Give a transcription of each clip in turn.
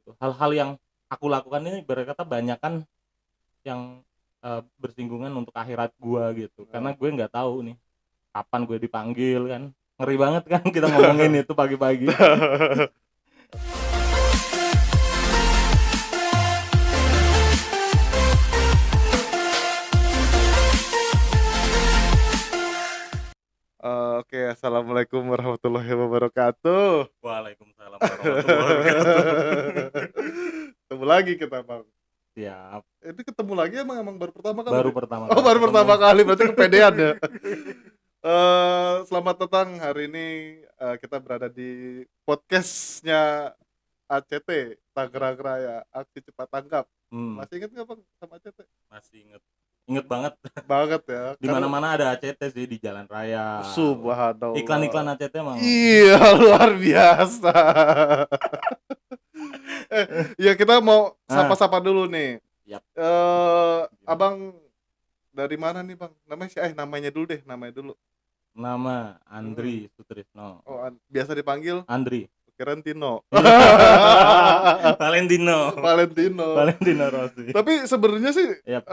gitu. Hal-hal yang aku lakukan ini berkata banyak kan yang bersinggungan untuk akhirat gua gitu. Karena gue nggak tahu nih kapan gue dipanggil kan. Ngeri banget kan kita ngomongin itu pagi-pagi. Oke, assalamualaikum warahmatullahi wabarakatuh. Waalaikumsalam warahmatullahi wabarakatuh. Ketemu lagi kita, Bang. Siap. Ini ketemu lagi emang baru pertama kali Baru nih? pertama Oh, kali baru ketemu. pertama kali, berarti kepedean ya. Selamat datang hari ini, kita berada di podcastnya ACT Tangerang Raya, Aksi Cepat Tanggap. Masih inget nggak, Bang, sama ACT? Masih inget banget. Banget ya. Di mana-mana ada ACT sih, di jalan raya. Subhanallah. Iklan-iklan ACT emang. Iya, luar biasa. Ya kita mau sapa-sapa dulu nih. Yap. Abang dari mana nih, Bang? Namanya dulu deh, Nama Andri Sutrisno. Oh, biasa dipanggil Andri. kirain Tino. Valentino Rossi. Tapi sebenarnya sih, Yap.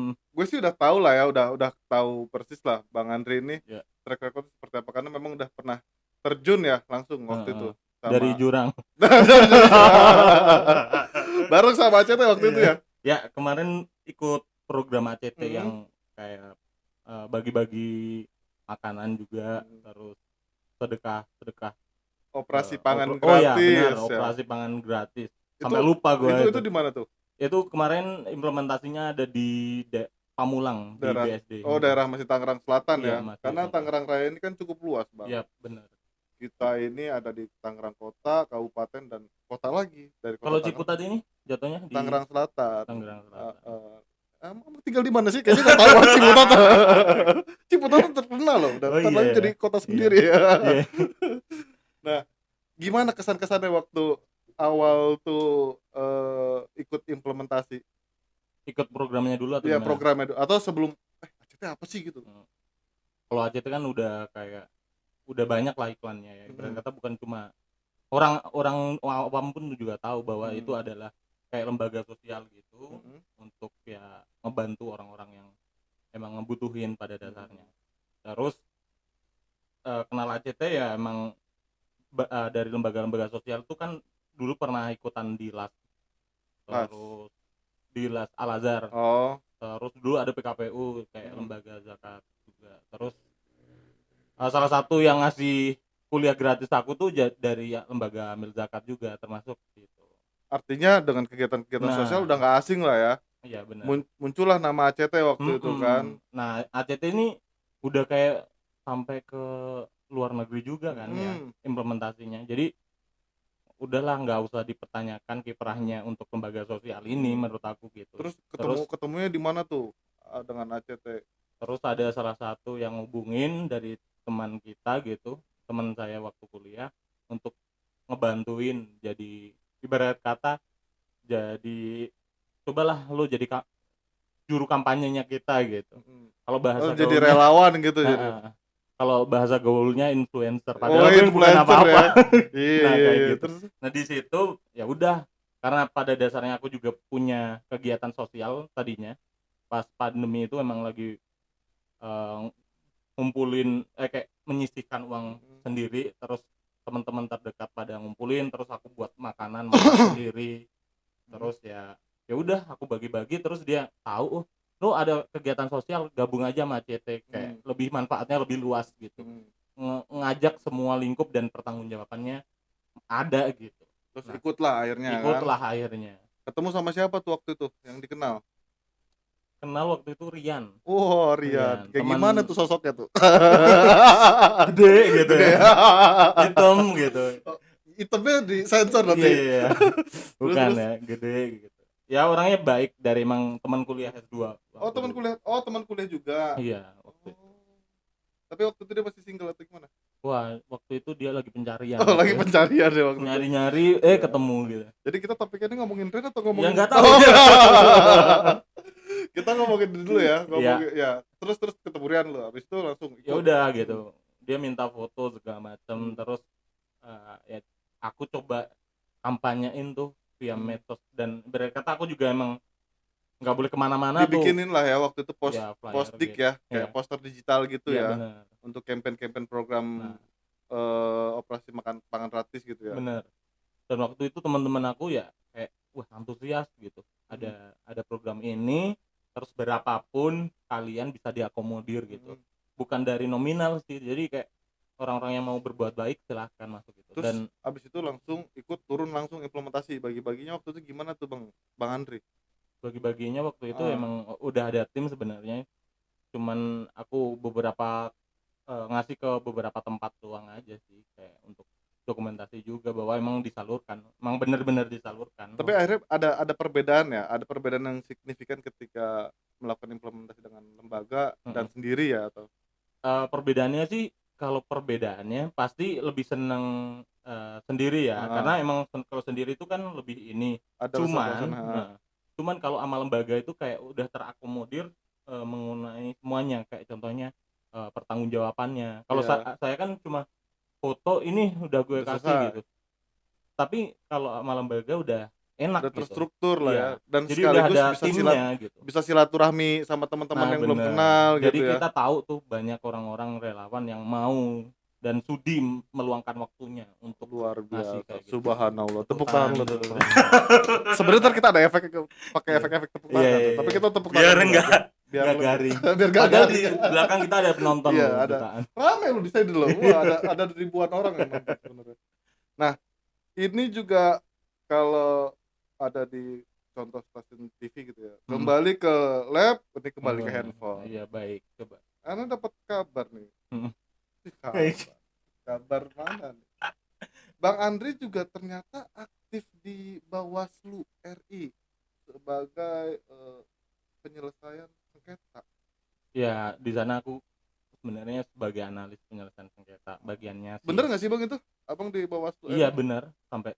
gue sih udah tahu lah ya, udah tahu persis lah Bang Andri ini track record seperti apa, karena memang udah pernah terjun ya langsung waktu itu sama dari jurang. bareng sama ACT waktu itu ya. Ya, kemarin ikut program ACT yang kayak bagi-bagi makanan juga, terus sedekah operasi pangan gratis. Benar, operasi pangan gratis. Sampai lupa gue itu di mana tuh? Itu kemarin implementasinya ada di Pamulang, daerah, di BSD. daerah masih Tangerang Selatan ya. Karena Selatan. Tangerang Raya ini kan cukup luas, Bang. Iya, benar. Kita ini ada di Tangerang Kota, Kabupaten, dan kota lagi dari kota. Kalau Ciputat ini jatuhnya di Tangerang Selatan. Tinggal di mana sih? Kayaknya nggak tahu Ciputat. Ciputat terkenal loh, dan lagi jadi kota sendiri ya. Nah, gimana kesan-kesannya waktu awal tuh ikut implementasi? Ikut programnya dulu atau gimana? Iya, programnya dulu. Atau sebelum ACT apa sih gitu? Kalau ACT kan udah banyak lah iklannya ya. Ibarat kata bukan cuma orang awam pun juga tahu bahwa itu adalah kayak lembaga sosial gitu, untuk ya ngebantu orang-orang yang emang ngebutuhin pada dasarnya. Terus kenal ACT ya emang dari lembaga-lembaga sosial itu kan dulu pernah ikutan di LAS, terus di LAS Al-Azhar, terus dulu ada PKPU kayak lembaga zakat juga. Terus salah satu yang ngasih kuliah gratis aku tuh dari lembaga amil zakat juga termasuk gitu. Artinya dengan kegiatan-kegiatan sosial udah nggak asing lah ya. Iya, benar. Muncullah nama ACT waktu itu kan. Nah, ACT ini udah kayak sampai ke luar negeri juga kan ya implementasinya. Jadi udahlah nggak usah dipertanyakan kiprahnya untuk lembaga sosial ini menurut aku gitu. Terus ketemunya di mana tuh dengan ACT? Terus ada salah satu yang hubungin dari teman kita gitu, teman saya waktu kuliah, untuk ngebantuin jadi ibarat kata jadi cobalah lu jadi juru kampanyenya kita gitu. Kalau bahasa jadi relawan gitu. Kalau bahasa gaulnya influencer, padahal gue bukan apa-apa. Iya, gitu. Nah di situ ya udah, karena pada dasarnya aku juga punya kegiatan sosial tadinya. Pas pandemi itu emang lagi ngumpulin kayak menyisihkan uang sendiri, terus teman-teman terdekat pada ngumpulin, terus aku buat makanan sendiri. Terus ya udah aku bagi-bagi, terus dia tahu lu ada kegiatan sosial, gabung aja sama ACT, kayak lebih manfaatnya lebih luas gitu. Ngajak semua lingkup dan pertanggungjawabannya ada gitu. Terus ikutlah akhirnya. Ketemu sama siapa tuh waktu itu yang dikenal? Kenal waktu itu Rian. Rian. Kayak gimana tuh sosoknya tuh? Gede gitu ya. Hitam gitu. Hitamnya di sensor nanti. Iya. Bukan ya, gede gitu. Ya orangnya baik, dari emang teman kuliah S2. Teman kuliah juga. Iya, waktu itu. Tapi waktu itu dia masih single atau gimana? Wah, waktu itu dia lagi pencarian. Lagi pencarian ya waktu itu. Nyari-nyari ketemu gitu. Jadi kita topiknya ini ngomongin Ren atau ngomongin? Ya enggak tahu. Kita ngomongin dulu ya, Terus ketemu Rian lo, habis itu langsung ikut. Ya udah gitu. Dia minta foto segala macam, terus ya aku coba kampanyein tuh via medsos, dan berkata aku juga emang nggak boleh kemana-mana tuh. Dibikinin lah ya waktu itu Ya flyer postdik gitu. ya, Ya, kayak poster digital gitu ya ya, benar. untuk campaign program Nah, operasi makan pangan gratis gitu ya. benar. Dan waktu itu teman-teman aku ya kayak wah antusias gitu. Mhm, Ada program ini, terus berapapun kalian bisa diakomodir gitu. mhm. Bukan dari nominal sih. Jadi kayak orang-orang yang mau berbuat baik silahkan masuk gitu. Terus Dan abis itu langsung ikut turun langsung implementasi, bagi-baginya waktu itu gimana tuh Bang Andri? bagi-baginya waktu itu Heeh, emang udah ada tim sebenarnya. Cuman aku beberapa ngasih ke beberapa tempat doang aja sih, kayak untuk dokumentasi juga bahwa emang disalurkan, emang bener-bener disalurkan. tapi akhirnya ada perbedaan ya, ada perbedaan yang signifikan ketika melakukan implementasi dengan lembaga dan Heeh. sendiri ya atau? Perbedaannya sih, kalau perbedaannya pasti lebih seneng sendiri ya, Heeh, karena emang kalau sendiri itu kan lebih ini. ada lesan-lesan, Cuman heeh, cuman kalau sama lembaga itu kayak udah terakomodir mengenai semuanya, kayak contohnya pertanggungjawabannya. Kalau iya, saya kan cuma foto ini udah gue udah kasih selesai, gitu. Tapi kalau sama lembaga udah enak udah gitu. terstruktur lah ya, Iya, dan jadi udah sekaligus ada timnya gitu. bisa silaturahmi sama teman-teman Nah yang belum bener, kenal jadi gitu ya. kita tahu tuh banyak orang-orang relawan yang mau dan sudi meluangkan waktunya untuk Luar ngasih biasa, kayak gitu. subhanallah, Tepuk tepuk tangan tangan lo, dulu. tepuk tangan. Sebenarnya ntar kita ada efek pakai Iya. efek-efek tepuk Iya, tangan iya, tuh, tapi iya. kita tepuk tangan Biar dulu enggak aja biar enggak lebih garing. biar gak Padahal di garing. belakang kita ada penonton Iya, loh, ada jutaan. rame lu di sini loh, wah ada ribuan orang yang nonton sebenarnya. Nah, ini juga kalau ada di contoh stasiun TV gitu ya, Mm-mm. kembali ke lab, ini kembali ke handphone. Iya baik, coba. Karena dapat kabar nih, Mm-mm. kabar, kabar mana nih? Bang Andri juga ternyata aktif di Bawaslu RI sebagai penyelesaian sengketa. Ya, di sana aku sebenarnya sebagai analis penyelesaian sengketa bagiannya Bener sih. nggak sih Bang itu? Abang di Bawaslu Iya RI? benar, sampai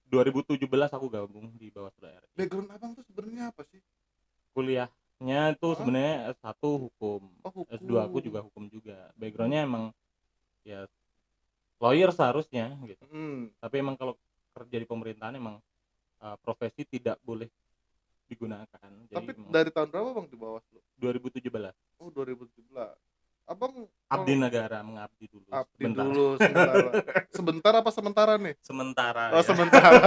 2017 aku gabung di Bawaslu RI. Background Abang tuh sebenarnya apa sih? Kuliahnya itu Hah? sebenarnya S1 hukum, Oh, S2 aku hukum. juga hukum juga. Backgroundnya emang ya lawyer seharusnya gitu. Hmm. Tapi emang kalau kerja di pemerintahan emang profesi tidak boleh digunakan. Tapi Jadi emang dari tahun berapa Bang di Bawaslu? 2017 Oh, 2017. Abang abdi kalau negara, mengabdi dulu abdi sebentar. dulu sementara. Sebentar apa sementara nih? Sementara Oh, ya. sementara.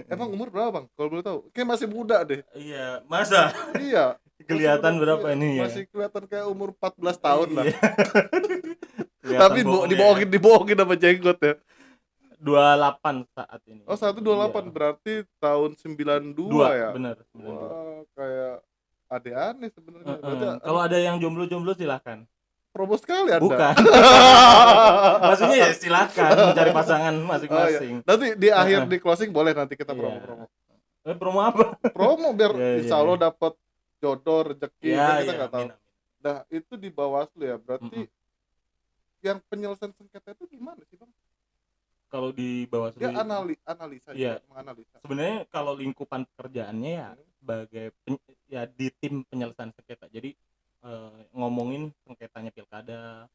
Emang umur berapa Bang? Kalau boleh tahu. Kayak masih muda deh. Iya, masa Iya, masih kelihatan berapa iya, ini ya? masih kelihatan kayak umur 14 tahun lah. Iya. Kelihatan Tapi bohongnya ya. dibohongin sama jenggot ya. 28 saat ini. Oh, 128 Iya. berarti tahun 92 Dua, ya. bener 92. Wah, kayak aneh sebenarnya. Berarti Kalau ada yang jomblo-jomblo silahkan. promo sekali Anda. Bukan. Maksudnya ya silahkan mencari pasangan Oh iya. masing-masing. Nanti di akhir di closing boleh nanti kita Iya. promo-promo. Promo apa? Promo biar Iya, iya, insya Allah iya. dapat jodoh, rezeki Iya, kan kita iya, nggak tahu. amin, amin. Nah, itu di Bawaslu ya. Berarti Mm-mm. yang penyelesaian sengketa itu gimana sih, Bang? Kalau di Dia Bawaslu, analisa iya. juga, menganalisa. Sebenarnya kalau lingkupan pekerjaannya ya sebagai ya di tim penyelesaian sengketa. Jadi ngomongin sengketanya pilkada,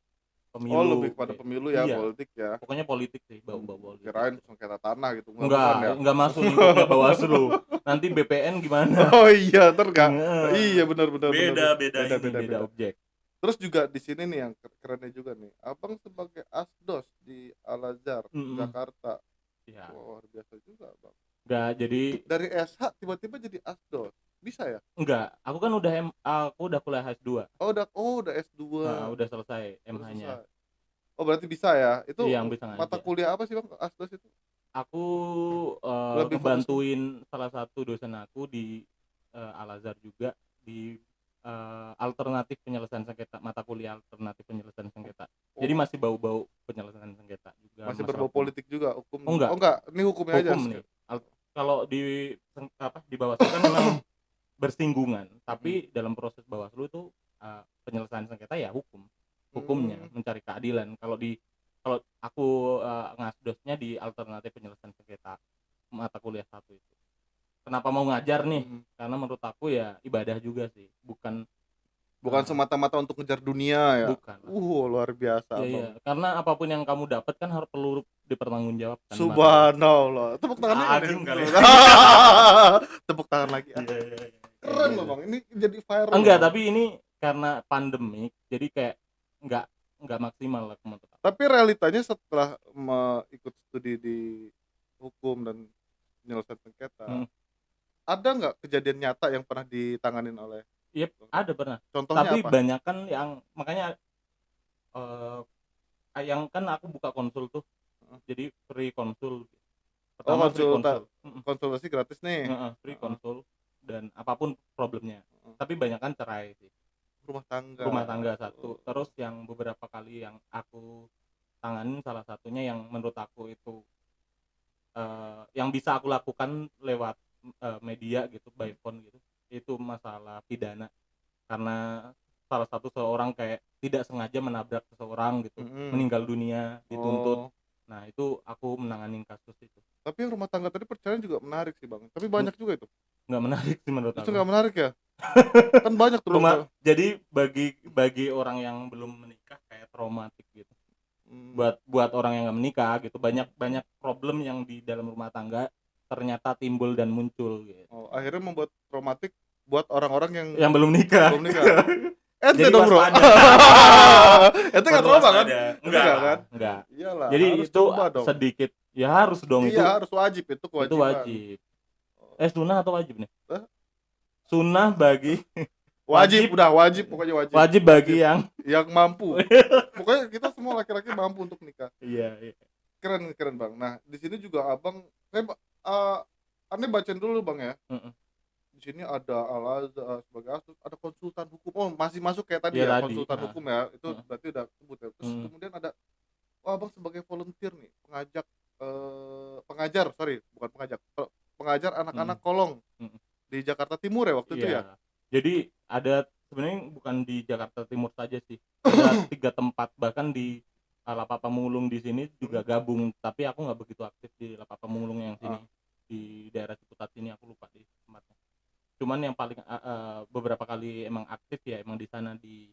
Oh, lebih pemilu, kepada kayak, pemilu ya, iya, politik ya. pokoknya politik sih, bau-bau politik. Kirain sengketa tanah gitu, bukan ya? Enggak masuk lingkupnya Bawaslu. Nanti BPN gimana? Oh iya, ntar nggak. Iya, Nggak. benar benar benar. Beda ini, beda objek. Terus juga di sini nih yang kerennya juga nih, Abang sebagai asdos di Al Azhar Mm-mm. Jakarta. Ya, Wah, luar biasa juga, Bang. enggak, jadi Dari SH tiba-tiba jadi asdos. Bisa ya? enggak. Aku kan aku udah kuliah S2. Oh udah S2. Udah selesai Udah MH-nya. selesai. Oh, berarti bisa ya? Itu Iya, yang bisa mata ngajar. kuliah apa sih, Bang, asdos itu? Aku Lebih fokus ke ngebantuin salah satu dosen aku di Al Azhar juga di alternatif penyelesaian sengketa, mata kuliah alternatif penyelesaian sengketa. Jadi oh, masih bau-bau penyelesaian sengketa juga, masih masalah berbau politik juga, hukum Oh juga. enggak, Oh enggak, ini hukumnya aja. hukum nih. Kalau di Bawaslu kan memang bersinggungan, tapi dalam proses Bawaslu itu penyelesaian sengketa ya hukumnya, mencari keadilan. Kalau aku ngasdosnya di alternatif penyelesaian sengketa mata kuliah satu itu. Kenapa mau ngajar nih? Karena menurut aku ya ibadah juga sih, bukan Bukan semata-mata untuk ngejar dunia ya. Bukan. Luar biasa, Iya, Bang. karena apapun yang kamu dapat kan harus perlu dipertanggungjawabkan di mata Allah. Subhanallah. Tepuk tangannya kan Agim kali. Tepuk tangan lagi. Iya. Keren loh, Bang. Ini jadi viral. Enggak, loh, tapi ini karena pandemik, jadi kayak enggak maksimal lah menurut aku. Tapi realitanya setelah ikut studi di hukum dan penyelesaian sengketa, ada nggak kejadian nyata yang pernah ditanganin oleh? Iya, ada pernah. Contohnya Tapi apa? banyak kan yang makanya yang kan aku buka konsul tuh. Jadi free konsul. Pertama free konsul. Konsultasi gratis nih. Free konsul dan apapun problemnya. Tapi banyak kan cerai sih. Rumah tangga satu. Terus yang beberapa kali yang aku tanganin, salah satunya yang menurut aku itu yang bisa aku lakukan lewat media gitu, by phone gitu, itu masalah pidana. Karena salah satu seorang kayak tidak sengaja menabrak seseorang gitu, meninggal dunia, dituntut. Nah itu aku menanganin kasus itu. Tapi yang rumah tangga tadi perceraian juga menarik sih, Bang. Tapi banyak juga itu. Nggak menarik sih menurut aku. Itu nggak menarik ya? Kan banyak tuh. Jadi bagi orang yang belum menikah kayak traumatik gitu. Buat orang yang nggak menikah gitu, banyak problem yang di dalam rumah tangga ternyata timbul dan muncul gitu. Akhirnya membuat traumatik buat orang-orang yang belum nikah. Ente dong, Bro. Ente nggak trauma kan? Enggak. Iyalah, jadi itu sedikit ya harus dong. Iya, harus wajib, itu kewajiban. Itu wajib. Sunnah atau wajib nih? Sunnah bagi wajib, pokoknya wajib. Wajib bagi yang mampu. Pokoknya kita semua laki-laki mampu untuk nikah. Iya. Keren Bang. Nah, di sini juga Abang aneh bacain dulu Bang ya. Di sini ada Al-Azhar sebagai asas, ada konsultan hukum. masih masuk kayak tadi ya, konsultan hukum ya. Itu berarti udah sebut ya. Terus kemudian ada Abang sebagai volunteer nih, pengajar anak-anak kolong di Jakarta Timur ya waktu itu ya. Jadi ada sebenarnya bukan di Jakarta Timur saja sih. Ada 3 tempat, bahkan di Lapa Pamulung di sini juga gabung, tapi aku nggak begitu aktif di Lapa Pamulung yang sini. Di daerah Ciputat sini aku lupa di tempatnya. Cuman yang paling beberapa kali emang aktif ya emang di sana di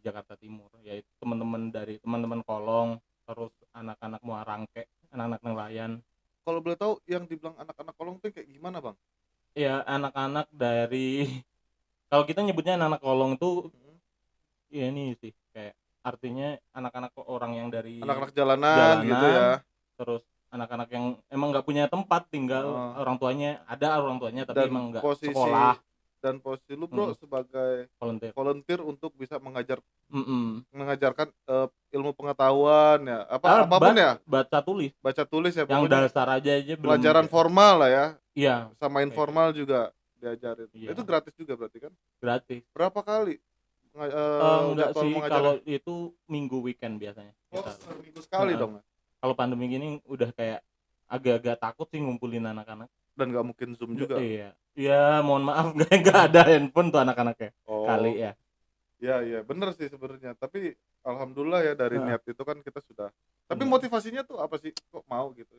Jakarta Timur, yaitu teman-teman kolong, terus anak-anak muarangke, anak-anak nelayan. Kalau boleh tahu yang dibilang anak-anak kolong tuh kayak gimana Bang? Ya anak-anak dari kalau kita nyebutnya anak-anak kolong itu ya ini sih kayak artinya anak-anak orang yang dari anak-anak jalanan gitu ya. Terus anak-anak yang emang nggak punya tempat tinggal, orang tuanya tapi dan emang nggak sekolah. Dan posisi lu Bro sebagai volunteer untuk bisa mengajarkan ilmu pengetahuan ya, apapun ya, baca tulis ya, yang dasar aja belum, pelajaran formal lah ya. Iya, sama informal juga diajarin. Itu gratis juga berarti kan? Gratis. Berapa kali? Enggak sih, kalau itu minggu weekend biasanya. Minggu sekali dong. Kalau pandemi gini udah kayak agak-agak takut sih ngumpulin anak-anak. Dan nggak mungkin Zoom juga. Iya, mohon maaf nggak ada handphone tuh anak-anaknya. Kali ya. Iya, bener sih sebenarnya. Tapi alhamdulillah ya dari niat itu kan kita sudah. Tapi motivasinya tuh apa sih? Kok mau gitu?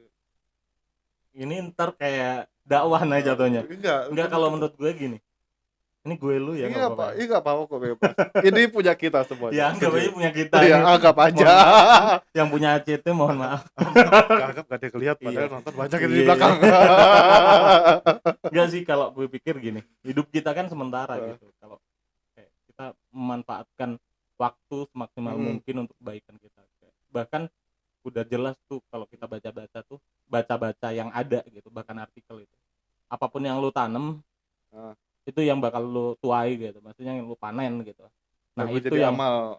Ini ntar kayak dakwah nah jatuhnya. Enggak, kalau menurut gue gini. Ini gue lu ya nggak apa-apa. Iya nggak apa-apa kok, bebas. Ini punya kita semuanya. Ya anggap aja punya kita. Iya, anggap aja. Yang punya CT mohon maaf. Anggap gak ada kelihatan padahal nonton banyak di belakang. Enggak sih, kalau gue pikir gini, hidup kita kan sementara gitu. Kalau kita memanfaatkan waktu semaksimal mungkin untuk kebaikan kita. Bahkan udah jelas tuh kalau kita baca yang ada gitu, bahkan artikel itu. Apapun yang lu tanam itu yang bakal lu tuai gitu, maksudnya yang lu panen gitu. Nah itu yang amal.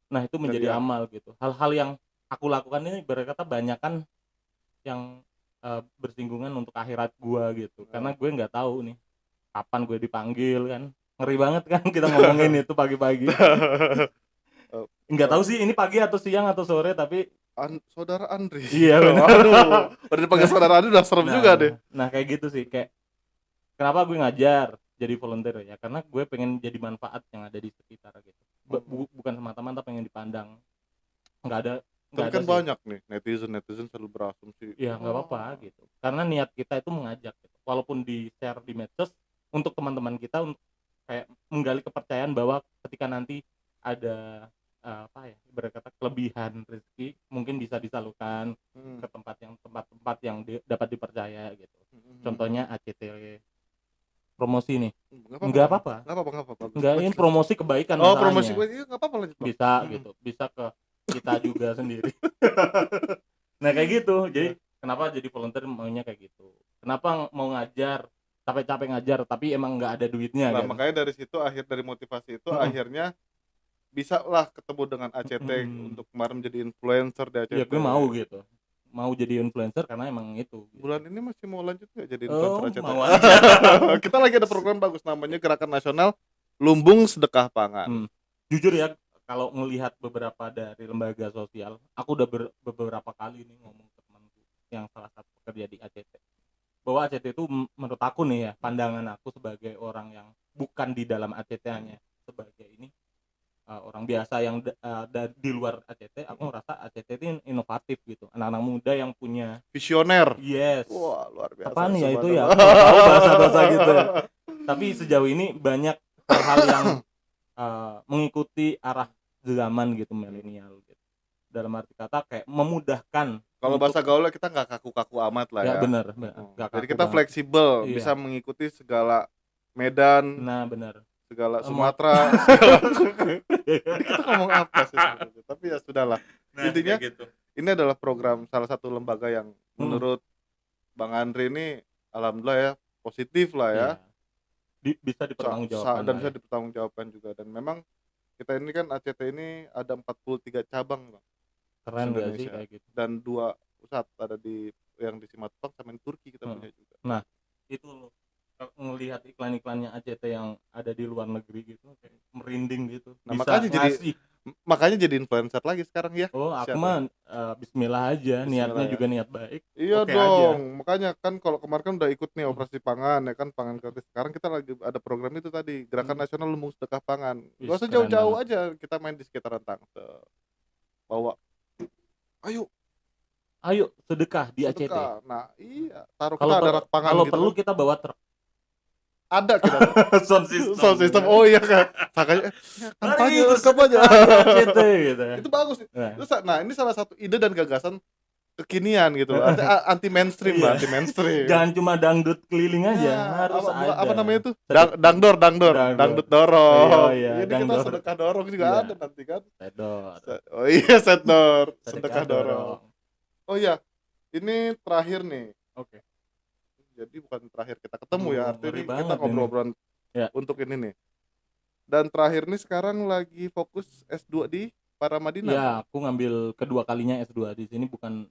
Nah itu menjadi amal gitu. Hal-hal yang aku lakukan ini berkata banyak kan yang bersinggungan untuk akhirat gua gitu. Karena gue nggak tahu nih kapan gue dipanggil kan. Ngeri banget kan kita ngomongin itu pagi-pagi. Nggak tahu sih ini pagi atau siang atau sore, tapi Saudara Andri. Iya benar. Aduh, udah dipanggil Saudara Andri udah serem juga deh. Nah kayak gitu sih, kayak kenapa gue ngajar jadi volunteer ya, karena gue pengen jadi manfaat yang ada di sekitar gitu. Bukan semata-mata pengen dipandang. Nggak ada. Tapi kan banyak nih netizen selalu berasumsi. Ya nggak apa-apa gitu. Karena niat kita itu mengajak gitu. Walaupun di share di medsos untuk teman-teman kita, kayak menggali kepercayaan bahwa ketika nanti ada ibarat kata kelebihan rezeki mungkin bisa disalurkan ke tempat-tempat yang dapat dipercaya gitu. Contohnya ACT promosi nih. Enggak apa-apa. Enggak, ini promosi kebaikan Oh, masalahnya. promosi kebaikan enggak apa-apa lanjut. Bisa gitu. Bisa ke kita juga sendiri. Nah, kayak gitu. Jadi kenapa jadi volunteer maunya kayak gitu. Kenapa mau ngajar, capek-capek ngajar tapi emang nggak ada duitnya nah, kan. Makanya dari situ dari motivasi itu akhirnya bisa lah ketemu dengan ACT untuk kemarin jadi influencer di ACT. Iya, gue mau gitu. Mau jadi influencer karena emang itu gitu. Bulan ini masih mau lanjut nggak jadi influencer ACT? Mau aja. Kita lagi ada program bagus namanya Gerakan Nasional Lumbung Sedekah Pangan. Jujur ya, kalau ngelihat beberapa dari lembaga sosial, aku udah beberapa kali nih ngomong ke temanku yang salah satu pekerja di ACT, bahwa ACT itu menurut aku nih ya, pandangan aku sebagai orang yang bukan di dalam ACT hanya sebagai ini orang biasa yang di luar ACT, aku ngerasa ACT itu inovatif gitu, anak-anak muda yang punya visioner. Yes. Wah, luar biasa. Apaan ya itu ya, aku nggak tahu bahasa-bahasa gitu. Tapi sejauh ini banyak hal-hal yang mengikuti arah zaman gitu, milenial gitu. Dalam arti kata kayak memudahkan. Kalau bahasa gaulnya kita nggak kaku-kaku amat lah ya. Bener. Jadi kita fleksibel, bisa mengikuti segala medan. Nah, benar. Segala Sumatera, segala. Jadi kita ngomong apa sih sebenarnya? Tapi ya sudahlah. Nah, intinya gitu. Ini adalah program salah satu lembaga yang menurut Bang Andri ini alhamdulillah ya positif lah ya. Bisa dipertanggungjawabkan dan bisa dipertanggungjawabkan juga. Dan memang kita ini kan ACT ini ada 43 cabang, Bang. Keren gak sih kayak gitu. Dan 2 pusat ada yang di Simatupang sama di Turki kita punya juga. Nah, itu loh. Ngelihat iklan-iklannya ACT yang ada di luar negeri gitu kayak merinding gitu. Nah, bisa makanya jadi influencer lagi sekarang ya. Oh, aku mah bismillah aja, niatnya juga niat baik. Iya dong aja. Makanya kan kalau kemarin kan udah ikut nih operasi pangan ya kan, pangan gratis. Sekarang kita lagi ada program itu tadi, Gerakan Nasional Lumbung Sedekah Pangan. Gak usah jauh-jauh aja, kita main di sekitaran Tangsel. Bawa ayo sedekah di ACT. Nah iya, taruh kita ada rak pangan kalau gitu. Perlu kita bawa truk. Ada kita sound system. Oh iya kan, makanya kampanye ACT gitu. Itu bagus. Terus ini salah satu ide dan gagasan kekinian gitu loh. Anti mainstream lah, anti mainstream. Jangan cuma dangdut keliling aja, harus ada. Apa namanya itu? Dangdor, dangdut dorong. Ini kita sedekah dorong juga ada nanti kan. Sedor. Oh iya, sedor, sedekah dorong. Oh iya, ini terakhir nih. Oke. Jadi bukan terakhir kita ketemu ya, artinya kita ngobrol-ngobrolan untuk ini nih. Dan terakhir nih sekarang lagi fokus S2 di Paramadina. Ya, aku ngambil kedua kalinya S2 di sini bukan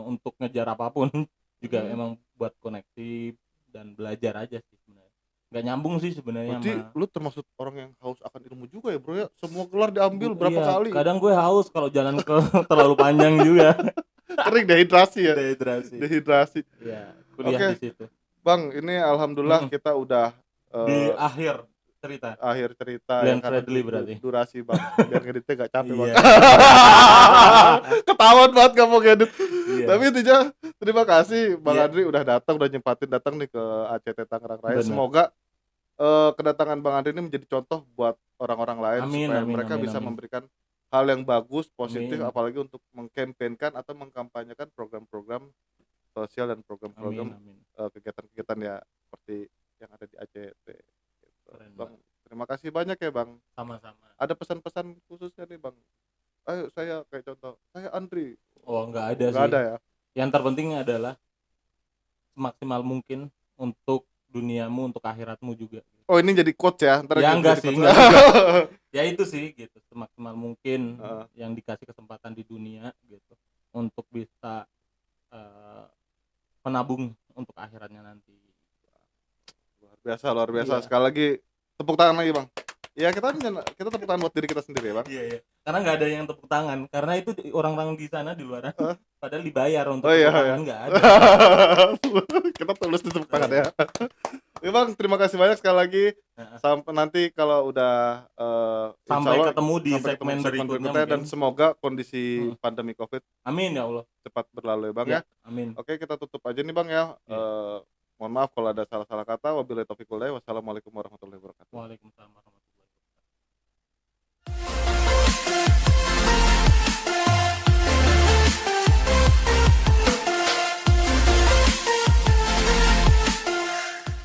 untuk ngejar apapun, juga emang buat koneksi dan belajar aja sih sebenarnya. Nggak nyambung sih sebenarnya. Berarti lu termasuk orang yang haus akan ilmu juga ya bro ya? Semua gelar diambil berapa kali? Kadang gue haus kalau jalan ke terlalu panjang juga. Kering, dehidrasi ya? Dehidrasi. Iya, kuliah di situ. Bang, ini alhamdulillah kita udah di akhir cerita ya, Fredly berarti durasi Bang, biar ngeditnya gak capek Bang. Ketahuan banget gak mau ngedit. Tapi intinya terima kasih Bang Andri udah nyempatin datang nih ke ACT Tangerang Raya. Semoga kedatangan Bang Andri ini menjadi contoh buat orang-orang lain supaya mereka bisa memberikan hal yang bagus, positif, apalagi untuk mengkampanyekan atau mengkampanyekan program-program sosial dan program-program kegiatan-kegiatan ya seperti yang ada di ACT. Bang, terima kasih banyak ya Bang. Sama-sama. Ada pesan-pesan khususnya nih Bang? Ayo saya kayak contoh, saya Andri. Oh nggak ada sih. Nggak ada ya. Yang terpenting adalah semaksimal mungkin untuk duniamu, untuk akhiratmu juga. Oh ini jadi quotes ya? Ya enggak sih. Ya itu sih gitu, semaksimal mungkin yang dikasih kesempatan di dunia gitu untuk bisa menabung untuk akhiratnya nanti. Luar biasa. Sekali lagi tepuk tangan lagi Bang. Ya kita tepuk tangan buat diri kita sendiri ya Bang. Iya. Karena nggak ada yang tepuk tangan, karena itu orang-orang di sana di luar padahal dibayar untuk tepuk tangan, nggak ada. Kita tulus tepuk tangan ya. Ya Bang, terima kasih banyak sekali lagi. Sampai nanti kalau udah sampai ketemu di segmen berikutnya dan semoga kondisi pandemi Covid amin ya Allah cepat berlalu ya Bang ya. Amin. Oke, kita tutup aja nih Bang ya. Mohon maaf kalau ada salah-salah kata. Wabillahi taufiq wal hidayah. Wassalamualaikum warahmatullahi wabarakatuh. Waalaikumsalam warahmatullahi